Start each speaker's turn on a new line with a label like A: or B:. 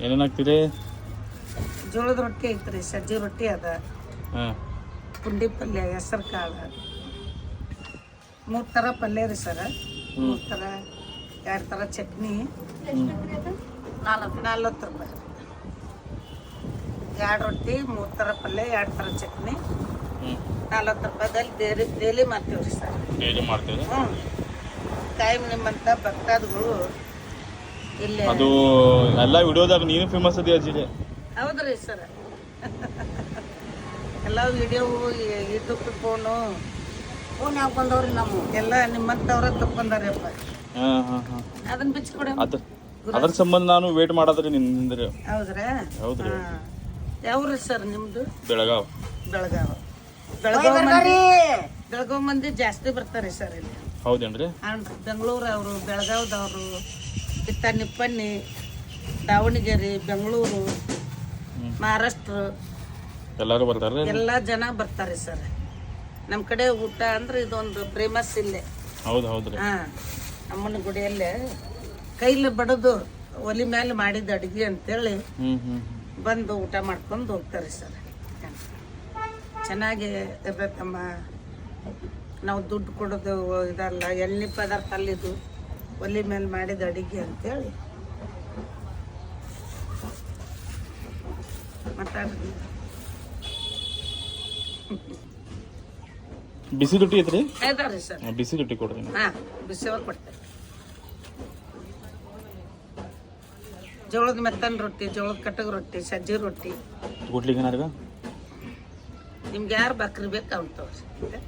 A: ಏನೇನು ಹಾಕ್ತೀರಿ?
B: ಜೋಳದ ರೊಟ್ಟಿ ಐತ್ರಿ, ಸಜ್ಜಿ ರೊಟ್ಟಿ ಅದ,
A: ಹಾಂ,
B: ಪುಂಡಿ ಪಲ್ಯ, ಹೆಸರು ಕಾಳು, 3 ಥರ ಪಲ್ಯ ರೀ ಸರ. 3 ಥರ, 2 ಥರ ಚಟ್ನಿ, 40 ರೂಪಾಯಿ. 2 ರೊಟ್ಟಿ, 3 ಥರ ಪಲ್ಯ, 2 ಥರ ಚಟ್ನಿ, 40 ರೂಪಾಯಿದಲ್ಲಿ ಡೈಲಿ ಮಾಡ್ತೀವಿ ರೀ ಸರ್.
A: ಡೈಲಿ ಮಾಡ್ತೀವಿ.
B: ಹ್ಞೂ, ಕಾಯಂ ನಿಮ್ಮಂಥ ಭಕ್ತಾದಿಗಳು ಇಲ್ಲಿ.
A: ಅದು ಎಲ್ಲ ವಿಡಿಯೋದಾಗ ನೀನು ಫೇಮಸ್ ಅದಿ ಅಜ್ಜಿಗೆ.
B: ಹೌದ್ರಿ ಸರ್. ಎಲ್ಲ ವಿಡಿಯೋ ಯೂಟ್ಯೂಬ್ ಫೋನ್ ಹಾಕೊಂಡವ್ರಿ ನಮ್ಮ ಎಲ್ಲ ನಿಮ್ಮಂಥವ್ರ ತಕೊಂಡಾರಪ್ಪ.
A: ಹಾಂ ಹಾಂ ಹಾಂ,
B: ಅದನ್ನ ಬಿಚ್ಕೊಡ.
A: ಅದ್ರ ಸಂಬಂಧ ನಾನು ವೇಟ್ ಮಾಡದ್ರಿ ನಿಂದ್ರಿ.
B: ಹೌದ್ರಾ?
A: ಹೌದ್ರಿ.
B: ಯಾವ್ರಿ ಸರ್ ನಿಮ್ದು?
A: ಬೆಳಗಾವ್.
B: ಬೆಳಗಾವ್ ಮಂದಿ ಜಾಸ್ತಿ ಬರ್ತಾರೆ ಸರ್ ಇಲ್ಲಿ.
A: ಹೌದೇನ್ರಿ?
B: ಹಾಂ, ಬೆಂಗಳೂರು ಅವರು, ಬೆಳಗಾವ್ದವರು, ಇತ್ತ ನಿಪ್ಪಣ್ಣಿ, ದಾವಣಗೆರೆ, ಬೆಂಗಳೂರು, ಮಹಾರಾಷ್ಟ್ರ
A: ಎಲ್ಲರೂ ಬರ್ತಾರೆ.
B: ಎಲ್ಲ ಜನ ಬರ್ತಾರೆ ಸರ್. ನಮ್ಮ ಕಡೆ ಊಟ ಅಂದ್ರೆ ಇದೊಂದು ಫೇಮಸ್ ಇಲ್ಲೇ.
A: ಹೌದು ಹೌದ್ರಿ.
B: ಹಾಂ, ಅಮ್ಮನ ಗುಡಿಯಲ್ಲೇ ಕೈಲಿ ಬಡದು ಒಲಿ ಮೇಲೆ ಮಾಡಿದ ಅಡುಗೆ ಅಂತೇಳಿ ಬಂದು ಊಟ ಮಾಡ್ಕೊಂಡು ಹೋಗ್ತಾರೆ ಸರ್. ಚೆನ್ನಾಗಿ ಇರ್ತೈತಮ್ಮ. ನಾವು ದುಡ್ಡು ಕೊಡೋದು ಇದಲ್ಲ, ಎಣ್ಣೆ ಪದಾರ್ಥ ಅಲ್ಲಿದು ಒಲಿ ಮೇಲೆ ಮಾಡಿದ ಅಡುಗೆ ಅಂತೇಳಿ ಮಾತಾಡ್ತೀನಿ.
A: ಬಿಸಿ ರೊಟ್ಟಿ ಐತ್ರಿ?
B: ಇದಾವ್ರಿ ಸರ್.
A: ಬಿಸಿ ರೊಟ್ಟಿ ಕೊಡ್ರಿ.
B: ಹಾಂ, ಬಿಸಿವ ಕೊಡ್ತೇವೆ. ಜೋಳದ ಮೆತ್ತನ ರೊಟ್ಟಿ, ಜೋಳದ ಕಟ್ಟಗ ರೊಟ್ಟಿ, ಸಜ್ಜಿ ರೊಟ್ಟಿ.
A: ಕೊಡ್ಲಿಕ್ಕೆ
B: ನಿಮ್ಗೆ ಯಾರು ಬಕ್ರಿ ಬೇಕು ಅವ್ನು ತಗೋರಿ.